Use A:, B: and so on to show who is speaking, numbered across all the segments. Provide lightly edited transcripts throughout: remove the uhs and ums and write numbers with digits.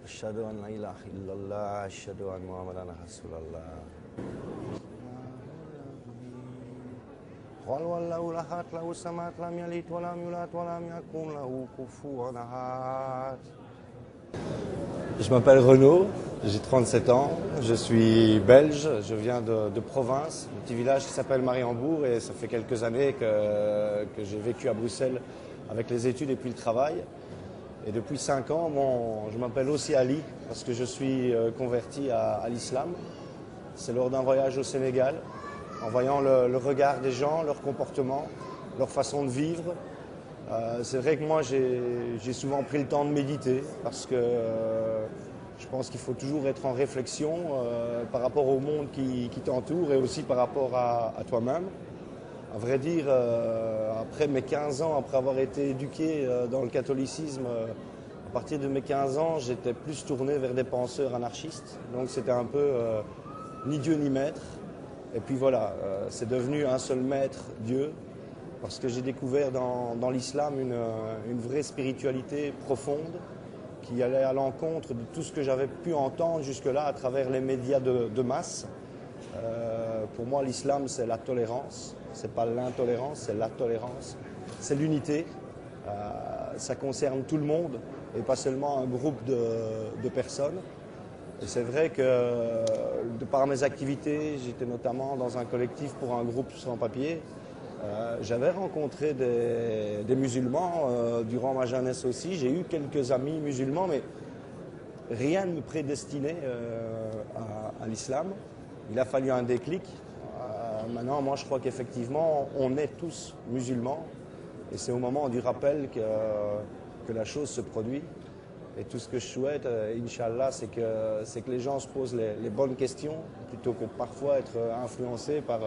A: أشهد أن لا إله إلا الله أشهد أن محمدا رسول الله قل هو الله أحد له الصمد لم يلد ولم يولد ولم يكن له كفوا أحد. Je m'appelle Renaud, j'ai 37 ans, je suis belge, je viens de province, un petit village qui s'appelle Mariembourg et ça fait quelques années que j'ai vécu à Bruxelles avec les études et puis le travail. Et depuis 5 ans, je m'appelle aussi Ali parce que je suis converti à l'islam. C'est lors d'un voyage au Sénégal, en voyant le regard des gens, leur comportement, leur façon de vivre. C'est vrai que moi j'ai souvent pris le temps de méditer parce que je pense qu'il faut toujours être en réflexion par rapport au monde qui t'entoure et aussi par rapport à toi-même. À vrai dire, après mes 15 ans, après avoir été éduqué dans le catholicisme, à partir de mes 15 ans, j'étais plus tourné vers des penseurs anarchistes. Donc c'était un peu ni Dieu ni maître. Et puis voilà, c'est devenu un seul maître, Dieu, parce que j'ai découvert dans l'islam une vraie spiritualité profonde qui allait à l'encontre de tout ce que j'avais pu entendre jusque-là à travers les médias de masse. Pour moi, l'islam, c'est la tolérance. C'est pas l'intolérance, c'est la tolérance. C'est l'unité. Ça concerne tout le monde et pas seulement un groupe de personnes. Et c'est vrai que de par mes activités, j'étais notamment dans un collectif pour un groupe sans papier. J'avais rencontré des musulmans durant ma jeunesse aussi. J'ai eu quelques amis musulmans, mais rien ne me prédestinait à l'islam. Il a fallu un déclic. Maintenant, moi, je crois qu'effectivement, on est tous musulmans. Et c'est au moment du rappel que la chose se produit. Et tout ce que je souhaite, Inch'Allah, c'est que les gens se posent les bonnes questions plutôt que parfois être influencés par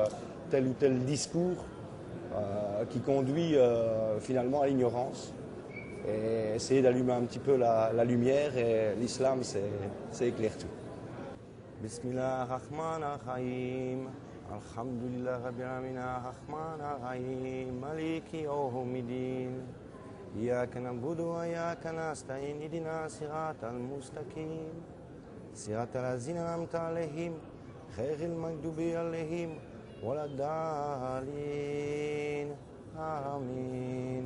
A: tel ou tel discours qui conduit finalement à l'ignorance. Et essayer d'allumer un petit peu la lumière. Et l'islam, c'est éclaire tout. Bismillahirrahmanirrahim. Alhamdulillah Rabbil Alamin Ar-Rahmanir-Rahim Maliki Yawmiddin Iyyaka na'budu wa iyyaka nasta'in Ihdina siratal mustaqim Siratal ladzina an'amta 'alaihim ghairil maghdubi 'alaihim waladdallin Amin.